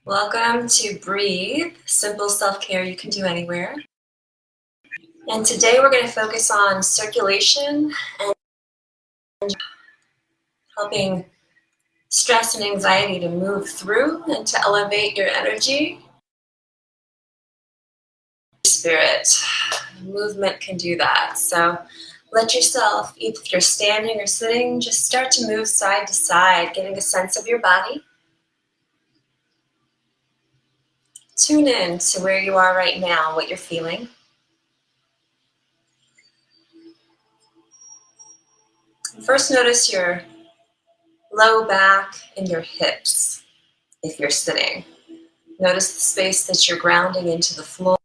Welcome to Breathe, simple self-care you can do anywhere. And today we're going to focus on circulation and helping stress and anxiety to move through and to elevate your energy. Spirit, movement can do that. So let yourself, if you're standing or sitting, just start to move side to side, getting a sense of your body. Tune in to where you are right now, what you're feeling. First, notice your low back and your hips if you're sitting. Notice the space that you're grounding into the floor.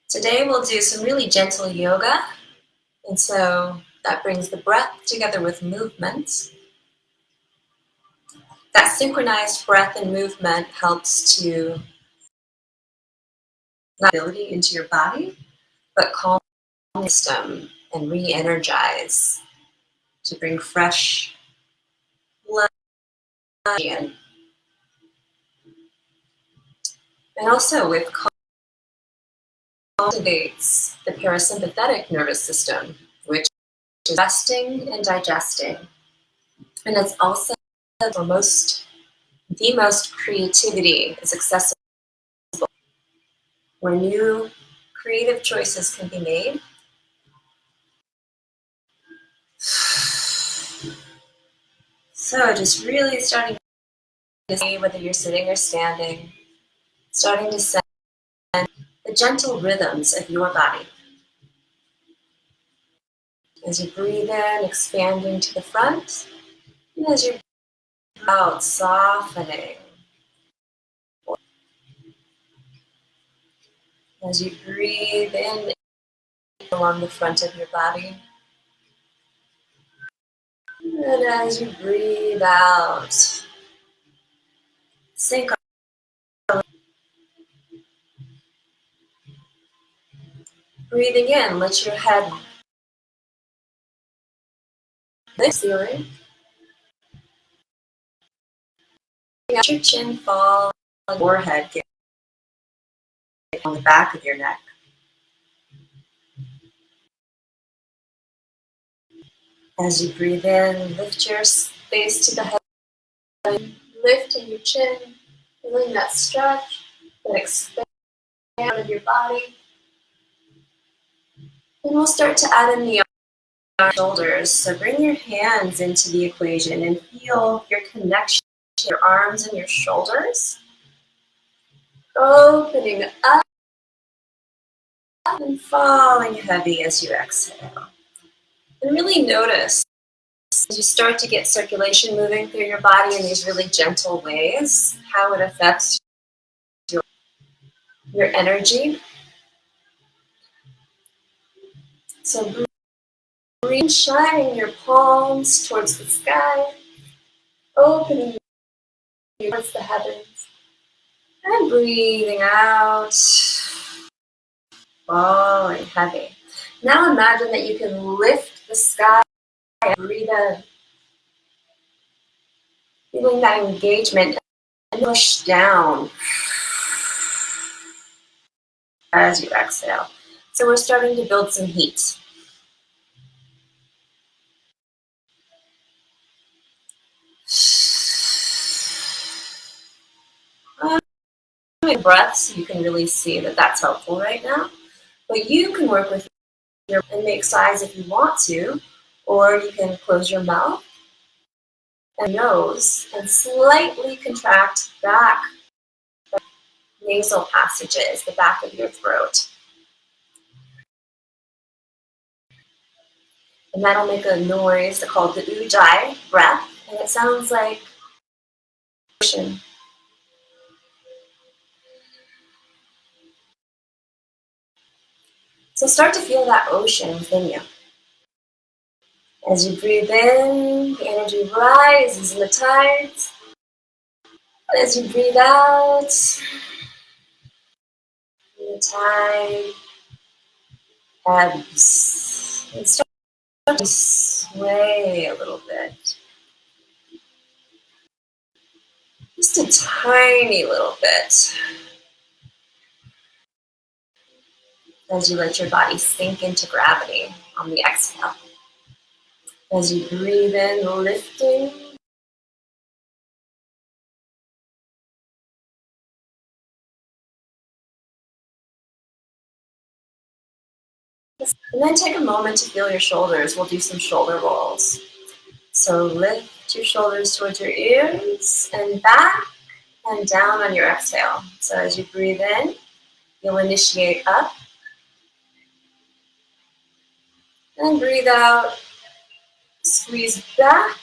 Today we'll do some really gentle yoga, and so that brings the breath together with movement. That synchronized breath and movement helps to not ability into your body, but calm the system and re-energize to bring fresh blood in. And also with cultivates the parasympathetic nervous system, which is resting and digesting. And it's also the most creativity is accessible, where new creative choices can be made. So just really starting to see whether you're sitting or standing, starting to sense the gentle rhythms of your body. As you breathe in, expanding to the front, and as you breathe out, softening. As you breathe in along the front of your body, and as you breathe out, sink on. Breathing in, let your head lift the ceiling. Let your chin fall, forehead get on the back of your neck. As you breathe in, lift your face to the head, lifting your chin, feeling that stretch, that expand of your body. And we'll start to add in the shoulders. So bring your hands into the equation and feel your connection to your arms and your shoulders. Opening up and falling heavy as you exhale. And really notice as you start to get circulation moving through your body in these really gentle ways, how it affects your energy. So breathe, shining your palms towards the sky, opening towards the heavens, and breathing out, falling heavy. Now imagine that you can lift the sky and breathe in, feeling that engagement, and push down as you exhale. So we're starting to build some heat. Breaths, you can really see that that's helpful right now. But you can work with your and make sighs if you want to, or you can close your mouth and nose and slightly contract back the nasal passages, the back of your throat. And that'll make a noise called the ujjayi breath, and it sounds like ocean. So start to feel that ocean within you. As you breathe in, the energy rises in the tides. As you breathe out, the tide abs. And start to sway a little bit. Just a tiny little bit. As you let your body sink into gravity on the exhale. As you breathe in, lifting. And then take a moment to feel your shoulders. We'll do some shoulder rolls. So lift your shoulders towards your ears and back and down on your exhale. So as you breathe in, you'll initiate up. And breathe out, squeeze back.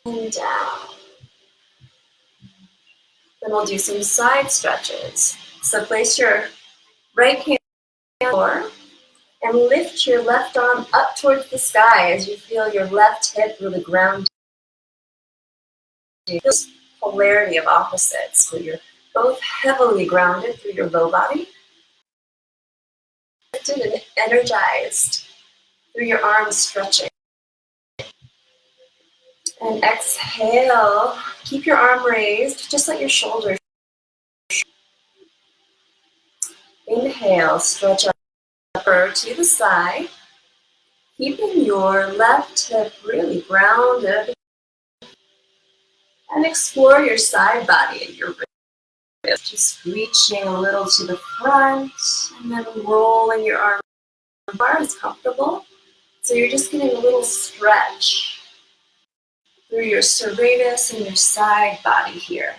And down. Then we'll do some side stretches. So place your right hand on the floor and lift your left arm up towards the sky as you feel your left hip really ground. This polarity of opposites where you're both heavily grounded through your low body, lifted and energized through your arms stretching. And exhale, keep your arm raised, just let your shoulders. Inhale, stretch upper to the side, keeping your left hip really grounded. And explore your side body and your ribs. Just reaching a little to the front and then rolling your arm bar is comfortable. So you're just getting a little stretch through your serratus and your side body here.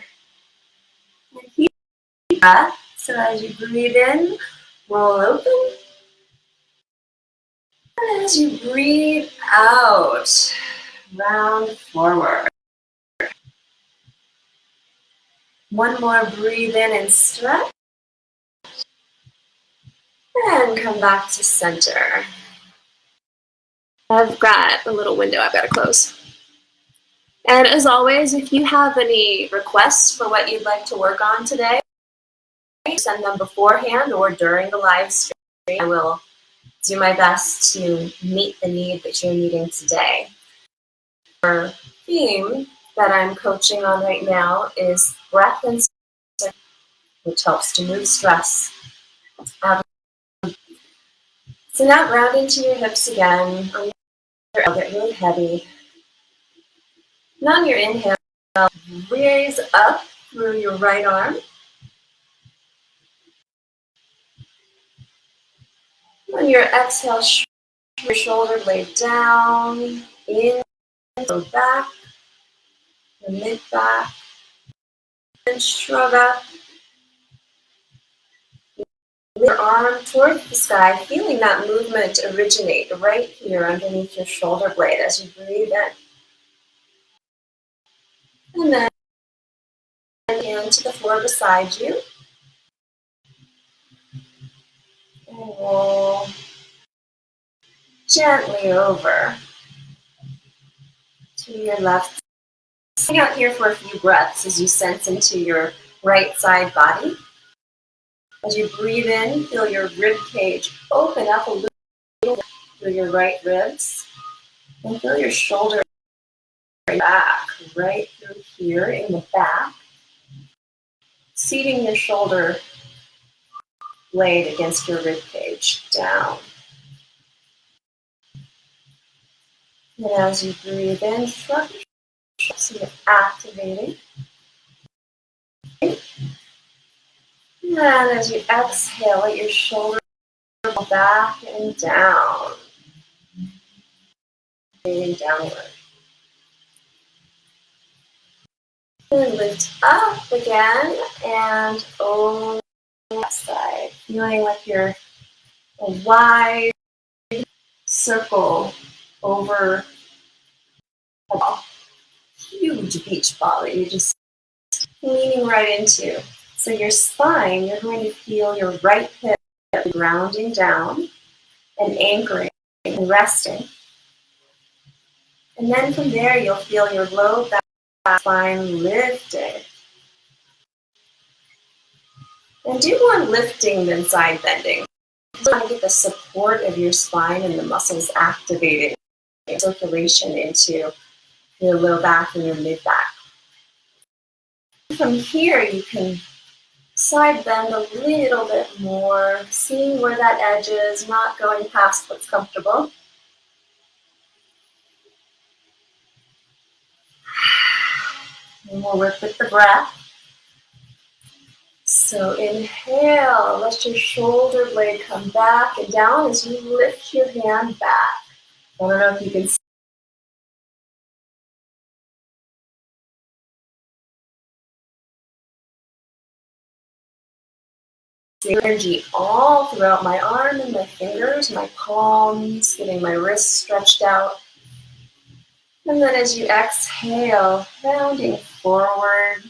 And keep that. So as you breathe in, roll open. And as you breathe out, round forward. One more breathe in and stretch. And come back to center. I've got a little window I've got to close. And as always, if you have any requests for what you'd like to work on today, send them beforehand or during the live stream. I will do my best to meet the need that you're needing today. Our theme that I'm coaching on right now is breath and stress, which helps to move stress. So now ground into your hips again. I'll get really heavy. And on your inhale, raise up through your right arm. On your exhale, your shoulder blade down, in, go back, the mid back, and shrug up. Your arm towards the sky, feeling that movement originate right here underneath your shoulder blade as you breathe in. And then hand to the floor beside you. And roll gently over to your left. Hang out here for a few breaths as you sense into your right side body. As you breathe in, feel your rib cage open up a little through your right ribs. And feel your shoulder back, right through here in the back. Seating your shoulder blade against your rib cage, down. And as you breathe in, shrug your shoulders, so you're activating. And as you exhale, let your shoulder go back and down. Breathing downward. And lift up again and over that side. Feeling like you're a wide circle over a huge beach ball that you're just leaning right into. So your spine, you're going to feel your right hip grounding down and anchoring and resting. And then from there, you'll feel your low back spine lifted. And do more lifting than side bending. You want to get the support of your spine and the muscles activating circulation into your low back and your mid back. From here, you can side bend a little bit more, seeing where that edge is, not going past what's comfortable. And we'll work with the breath. So inhale, let your shoulder blade come back and down as you lift your hand back. I don't know if you can see energy all throughout my arm and my fingers, my palms, getting my wrists stretched out. And then as you exhale, rounding forward.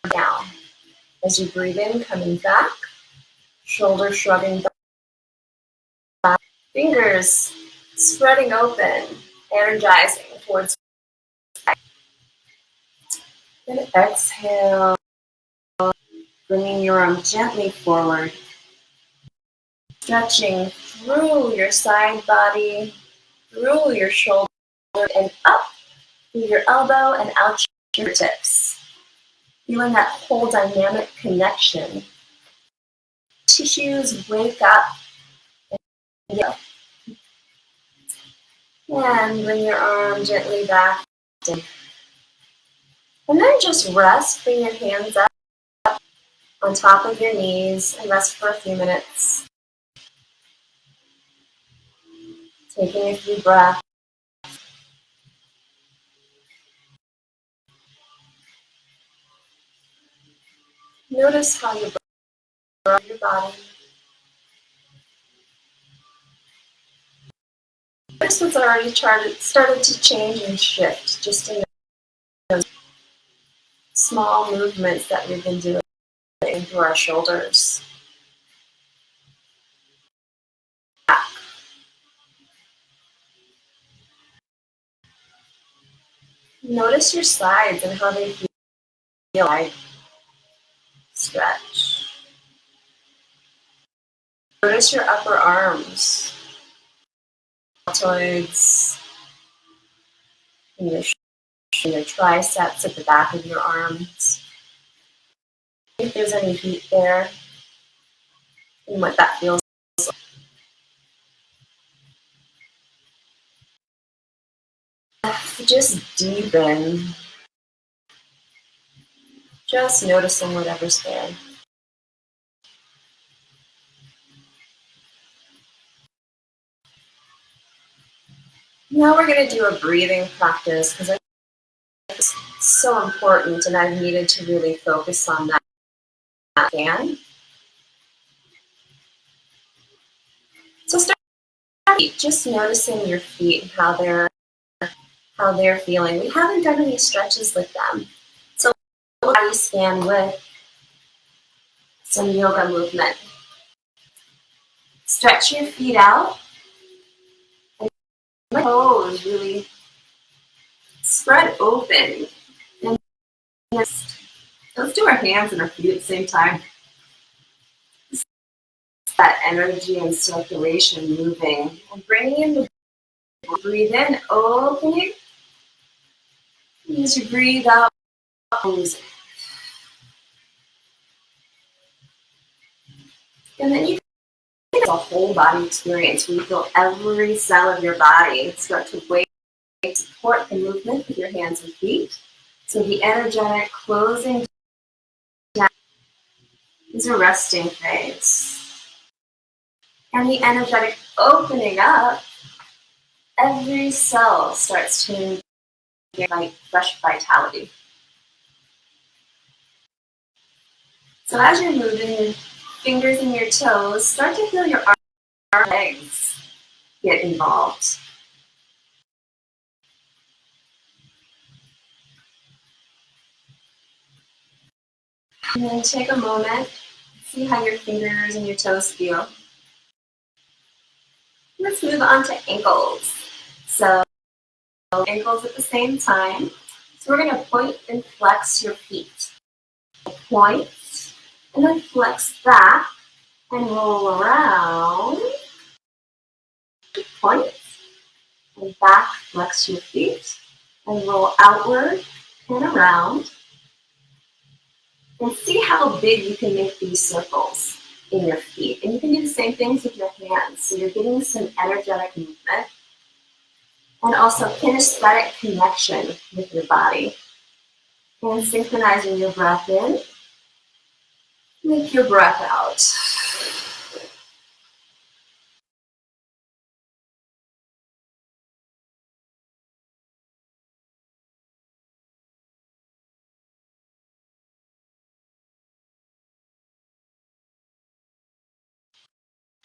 Down. As you breathe in, coming back, shoulders shrugging back, fingers spreading open, energizing towards. And exhale, bringing your arm gently forward, stretching through your side body, through your shoulder, and up through your elbow and out your fingertips. Feeling that whole dynamic connection. Tissues wake up and go. And bring your arm gently back. And then just rest. Bring your hands up on top of your knees and rest for a few minutes. Taking a few breaths. Notice how you breathe your body. Notice what's already started to change and shift just in those small movements that we've been doing through our shoulders. Back. Notice your sides and how they feel like stretch. Notice your upper arms, deltoids, and your triceps at the back of your arms. If there's any heat there, and what that feels like. Just deepen. Just noticing whatever's there. Now we're going to do a breathing practice because it's so important and I've needed to really focus on that again. So start just noticing your feet and how they're feeling. We haven't done any stretches with them. So body scan with some yoga movement. Stretch your feet out. And let toes really spread open. And let's do our hands and our feet at the same time. That energy and circulation moving. And bringing in the breathe in, opening. As you breathe out, closing. And then you get a whole body experience where you feel every cell of your body start to wake, support the movement with your hands and feet. So the energetic closing down is a resting phase. And the energetic opening up, every cell starts to get like fresh vitality. So as you're moving your fingers and your toes, start to feel your arms, legs get involved. And then take a moment, See how your fingers and your toes feel. Let's move on to ankles. So ankles at the same time. So we're going to point and flex your feet. Point, and then flex back and roll around. Point, and back, flex your feet, and roll outward and around. And see how big you can make these circles in your feet. And you can do the same things with your hands. So you're getting some energetic movement and also kinesthetic connection with your body. And synchronizing your breath in, make your breath out.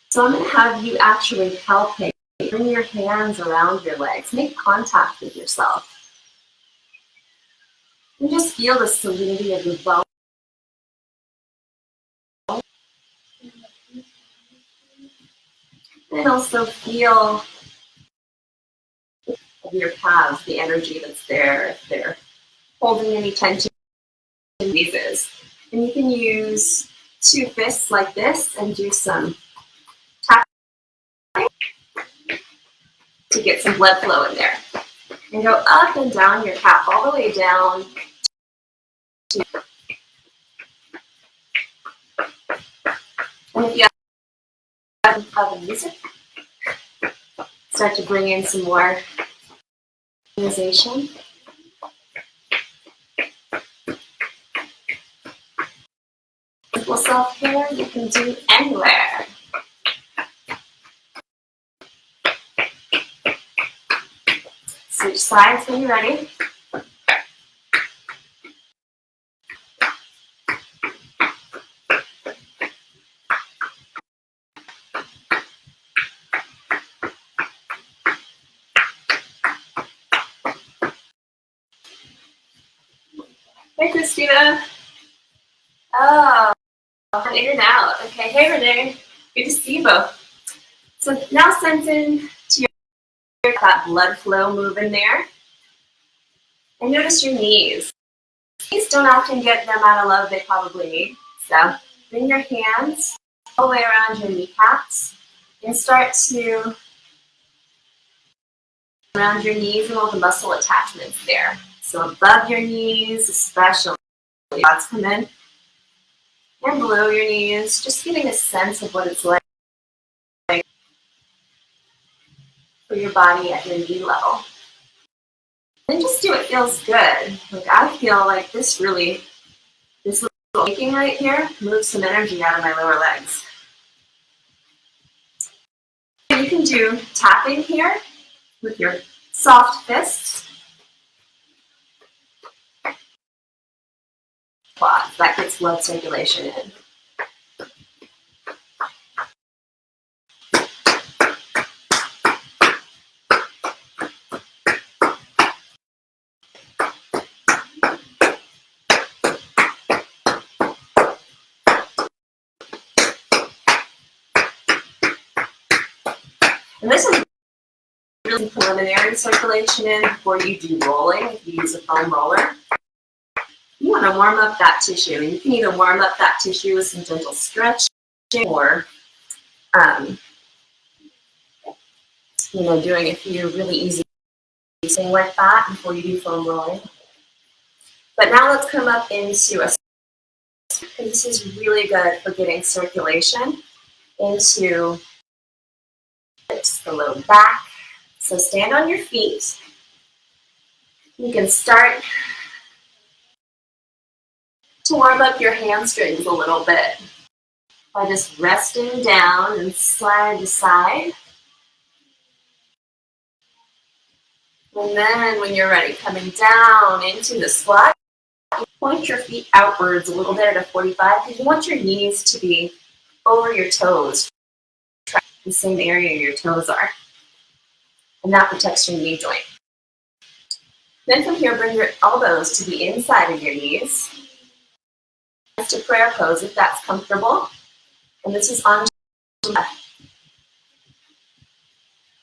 So I'm going to have you actually palpate. Bring your hands around your legs. Make contact with yourself. And just feel the solidity of your bone. And also feel of your calves, the energy that's there, if they're holding any tension in these. And you can use two fists like this and do some tapping to get some blood flow in there. And go up and down your calf, all the way down to. And if you have the music, start to bring in some more organization. Simple self-care you can do anywhere. Switch sides when you're ready. Hey, Christina. Oh, in and out. Okay, hey, Renee. Good to see you both. So now send in to that blood flow moving there. And notice your knees. Knees don't often get the amount of love they probably need. So bring your hands all the way around your kneecaps and start to around your knees and all the muscle attachments there. So above your knees, especially, thoughts come in. And below your knees, just getting a sense of what it's like for your body at your knee level. And just do what feels good. Like I feel like this little shaking right here moves some energy out of my lower legs. And you can do tapping here with your soft fists. Quads, that gets blood circulation in. And this is really preliminary circulation in before you do rolling. If you use a foam roller, you want to warm up that tissue. And you can either warm up that tissue with some gentle stretching or doing a few really easy things like that before you do foam rolling. But now let's come up into a, this is really good for getting circulation into the low back. So stand on your feet. You can start to warm up your hamstrings a little bit by just resting down and side to side. And then when you're ready, coming down into the squat, you point your feet outwards a little bit at a 45 because you want your knees to be over your toes, the same area your toes are. And that protects your knee joint. Then from here, bring your elbows to the inside of your knees. To prayer pose if that's comfortable. And this is on the left,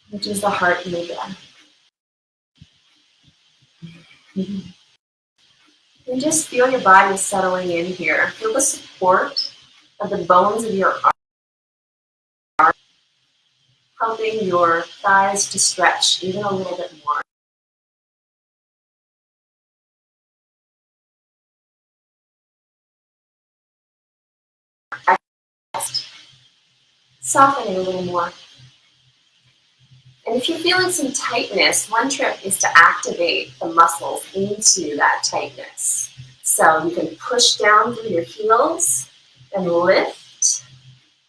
which is the heart mudra. And just feel your body settling in here. Feel the support of the bones of your arm, helping your thighs to stretch even a little bit more. Softening a little more. And if you're feeling some tightness, one trick is to activate the muscles into that tightness. So you can push down through your heels and lift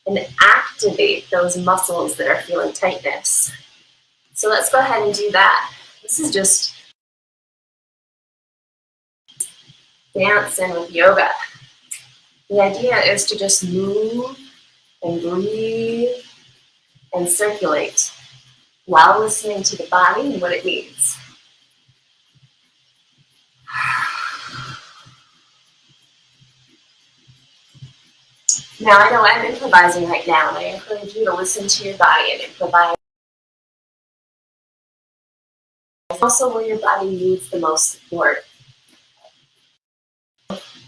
and activate those muscles that are feeling tightness. So let's go ahead and do that. This is just dancing with yoga. The idea is to just move and breathe and circulate while listening to the body and what it needs. Now I know I'm improvising right now, and I encourage you to listen to your body and improvise. Also where your body needs the most support.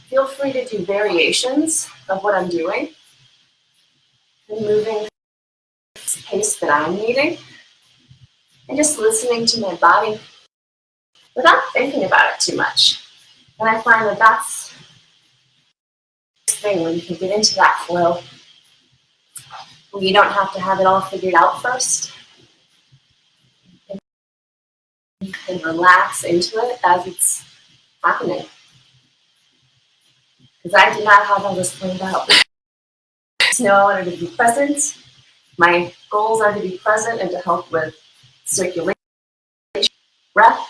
Feel free to do variations of what I'm doing and moving at the pace that I'm needing and just listening to my body without thinking about it too much. And I find that that's the thing when you can get into that flow where you don't have to have it all figured out first. You can relax into it as it's happening. Because I did not have all this planned out. So I wanted to be present. My goals are to be present and to help with circulation, breath,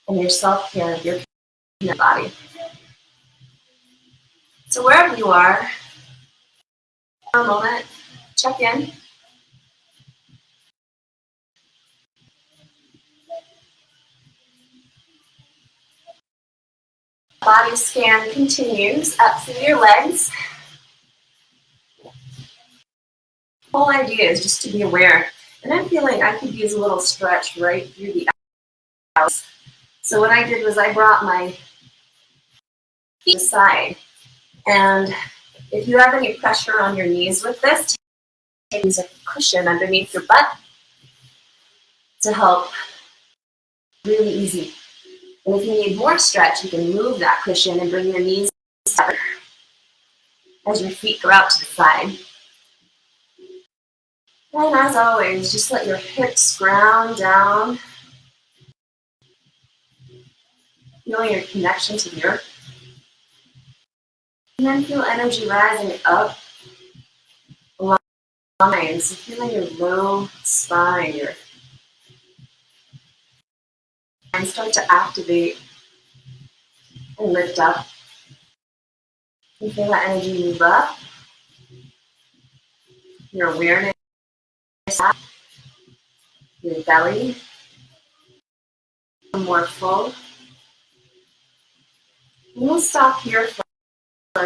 and your self-care of your body. So wherever you are, for a moment, check in. Body scan continues up through your legs. The whole idea is just to be aware. And I'm feeling I could use a little stretch right through the house. So what I did was I brought my feet aside. And if you have any pressure on your knees with this, use a cushion underneath your butt to help. Really easy. And if you need more stretch, you can move that cushion and bring your knees together as your feet go out to the side. And as always, just let your hips ground down. Feeling your connection to the earth. And then feel energy rising up along the line. So feeling your low spine, your spine start to activate and lift up. You feel that energy move up. Your awareness, your belly, more full. And we'll stop here for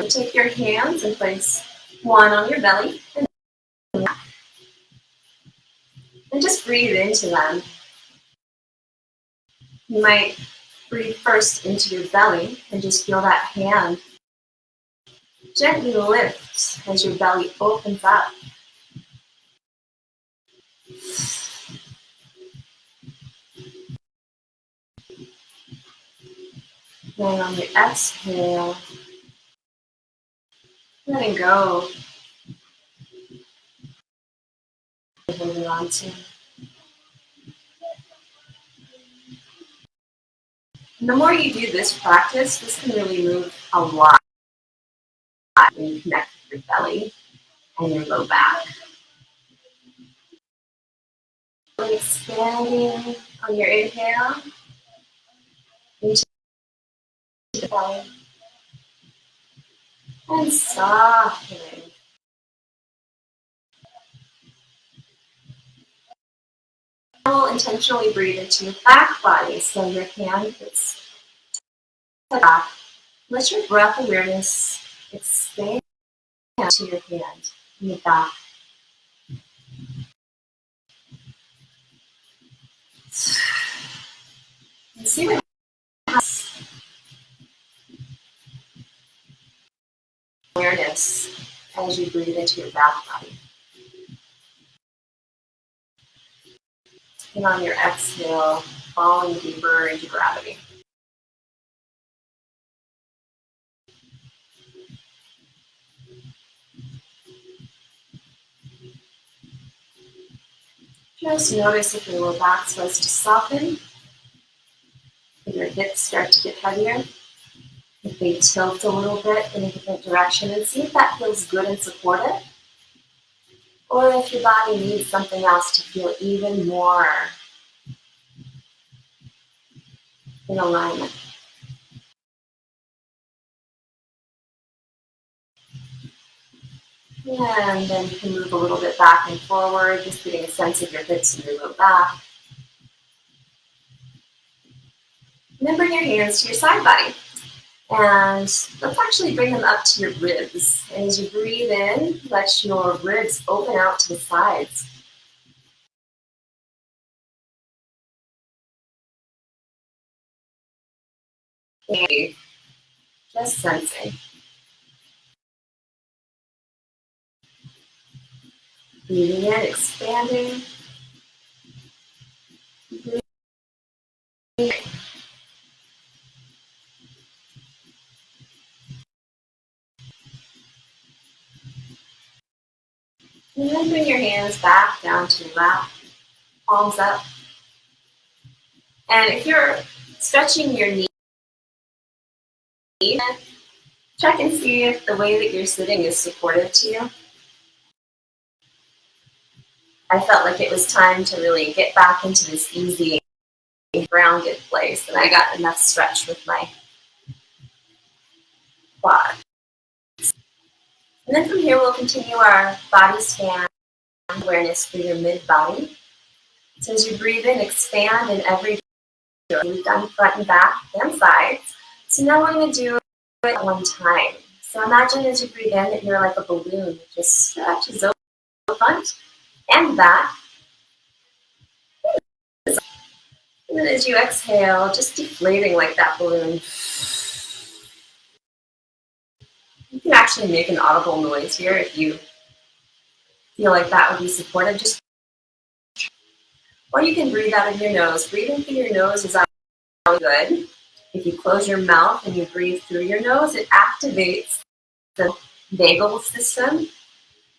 take your hands and place one on your belly and just breathe into them. You might breathe first into your belly and just feel that hand gently lift as your belly opens up. Then on your exhale, letting go. Holding on to. And the more you do this practice, this can really move a lot when you connect with your belly and your low back. Expanding on your inhale into the belly and softening. Now we'll intentionally breathe into your back body, so your hand gets back. Let your breath awareness expand to your hand in the back. And see what happens. Awareness as you breathe into your back body. And on your exhale, falling deeper into gravity. Just notice if your lower back starts to soften, if your hips start to get heavier, if they tilt a little bit in a different direction, and see if that feels good and supportive, or if your body needs something else to feel even more in alignment. And then you can move a little bit back and forward, just getting a sense of your hips and your low back. And then bring your hands to your side body. And let's actually bring them up to your ribs. And as you breathe in, let your ribs open out to the sides. And just sensing. Breathing in, expanding. Breathing. And then bring your hands back down to your lap, palms up. And if you're stretching your knee, check and see if the way that you're sitting is supportive to you. I felt like it was time to really get back into this easy, grounded place, and I got enough stretch with my quad. And then from here, we'll continue our body scan awareness through your mid-body. So as you breathe in, expand in every direction. We've done front and back and sides. So now we're going to do it at one time. So imagine as you breathe in that you're like a balloon. It just stretches over the front and back. And then as you exhale, just deflating like that balloon. You can actually make an audible noise here if you feel like that would be supportive. Or you can breathe out of your nose. Breathing through your nose is always good. If you close your mouth and you breathe through your nose, it activates the vagal system,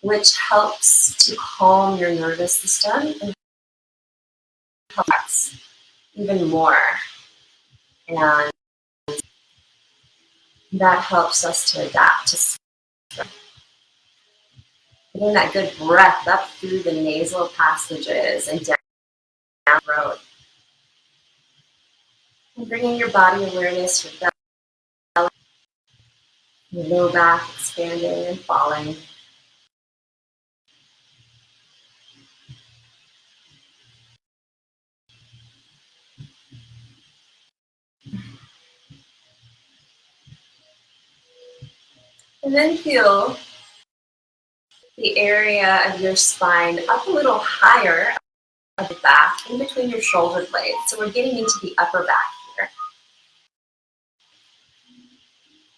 which helps to calm your nervous system and helps even more. And that helps us to adapt to stress. Getting that good breath up through the nasal passages and down the throat. And bringing your body awareness, your belly, your low back expanding and falling. And then feel the area of your spine up a little higher of the back, in between your shoulder blades. So we're getting into the upper back here.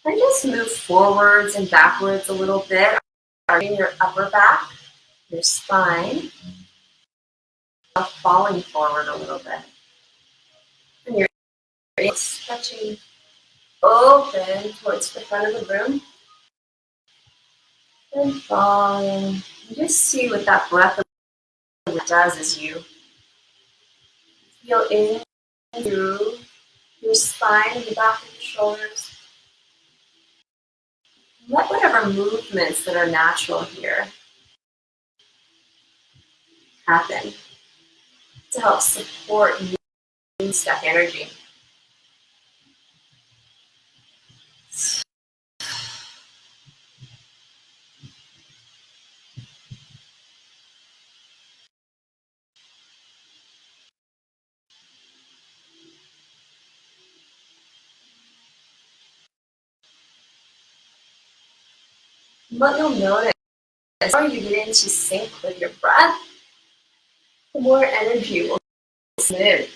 And just move forwards and backwards a little bit, starting your upper back, your spine, falling forward a little bit. And you're stretching open towards the front of the room. And falling. And just see what that breath does as you feel in through your spine, the back of your shoulders. Let whatever movements that are natural here happen to help support new step energy. What you'll notice, the more you get into sync with your breath, the more energy will come in.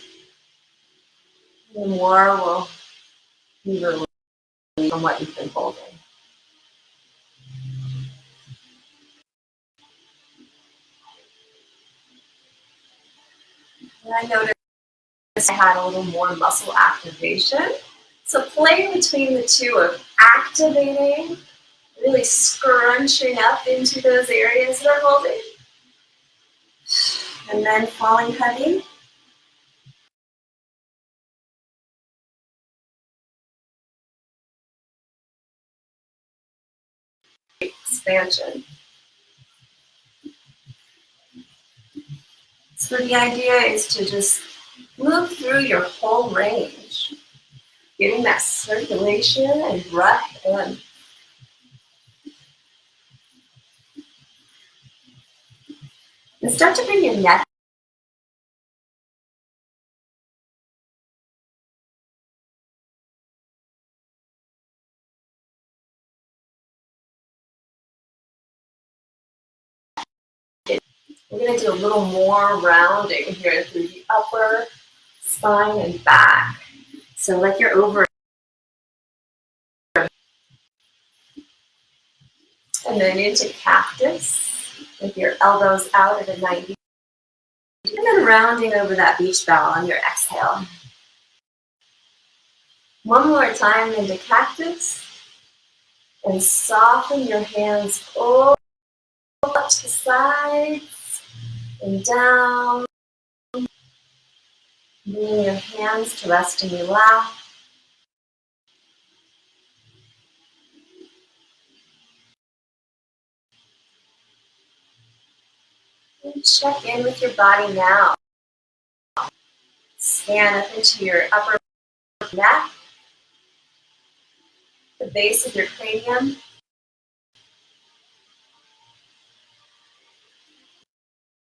The more will be released from what you've been holding. And I noticed I had a little more muscle activation. So play between the two of activating, really scrunching up into those areas that are holding, and then falling heavy. Expansion. So the idea is to just move through your whole range, getting that circulation and breath in. And start to bring your neck in. We're going to do a little more rounding here through the upper spine and back. So like you're over. And then into cactus with your elbows out at a 90. And then rounding over that beach ball on your exhale. One more time into cactus. And soften your hands up to the sides and down. Bringing your hands to rest in your lap. And check in with your body now. Scan up into your upper neck, the base of your cranium.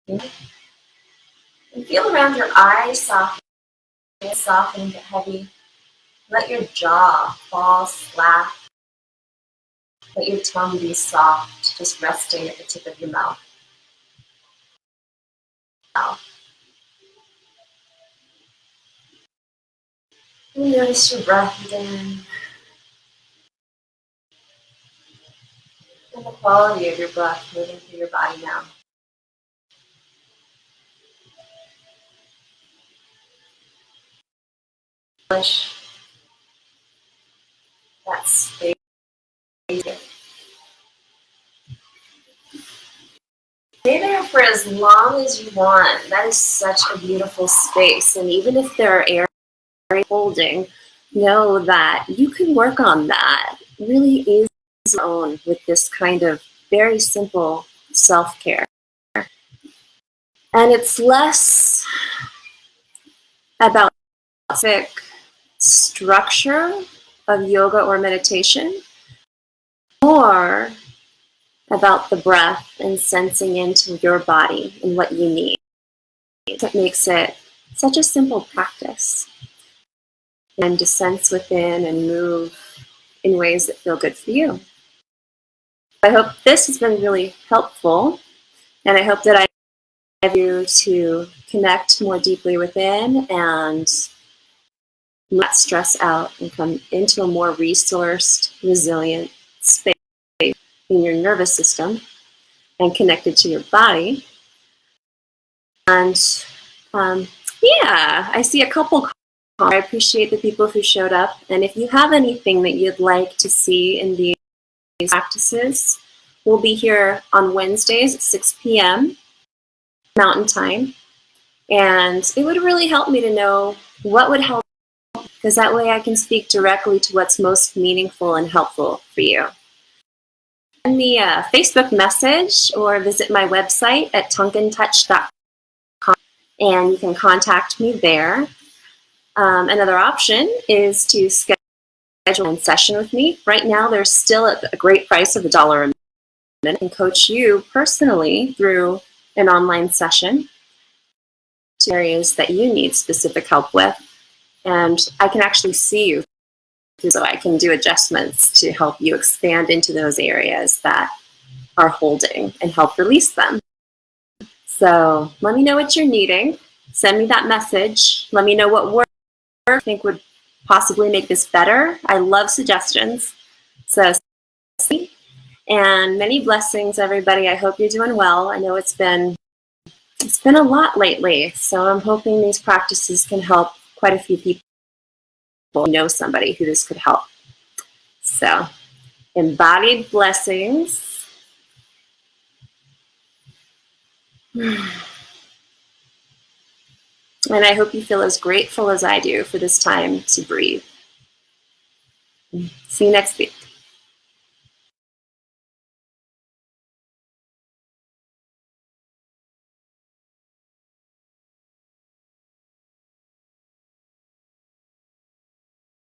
And feel around your eyes, soften, get heavy. Let your jaw fall flat. Let your tongue be soft, just resting at the tip of your mouth. And notice your breath again. And the quality of your breath moving through your body now. Push that space. Stay there for as long as you want. That is such a beautiful space. And even if there are areas holding, know that you can work on that. It really is your own with this kind of very simple self-care. And it's less about specific structure of yoga or meditation, more about the breath and sensing into your body and what you need. That makes it such a simple practice. And to sense within and move in ways that feel good for you. I hope this has been really helpful, and I hope that I have you to connect more deeply within and let stress out and come into a more resourced, resilient space in your nervous system and connected to your body. And yeah, I see a couple. I appreciate the people who showed up. And if you have anything that you'd like to see in these practices, we'll be here on Wednesdays at 6 p.m. Mountain Time. And it would really help me to know what would help, because that way I can speak directly to what's most meaningful and helpful for you. Send me a Facebook message or visit my website at tongueandtouch.com, and you can contact me there. Another option is to schedule a session with me. Right now, there's still at a great price of $1 a minute, and coach you personally through an online session to areas that you need specific help with. And I can actually see you so I can do adjustments to help you expand into those areas that are holding and help release them. So let me know what you're needing. Send me that message. Let me know what work you think would possibly make this better. I love suggestions. So, and many blessings, everybody. I hope you're doing well. I know it's been a lot lately, so I'm hoping these practices can help quite a few people. Know somebody who this could help. So, embodied blessings. And I hope you feel as grateful as I do for this time to breathe. See you next week.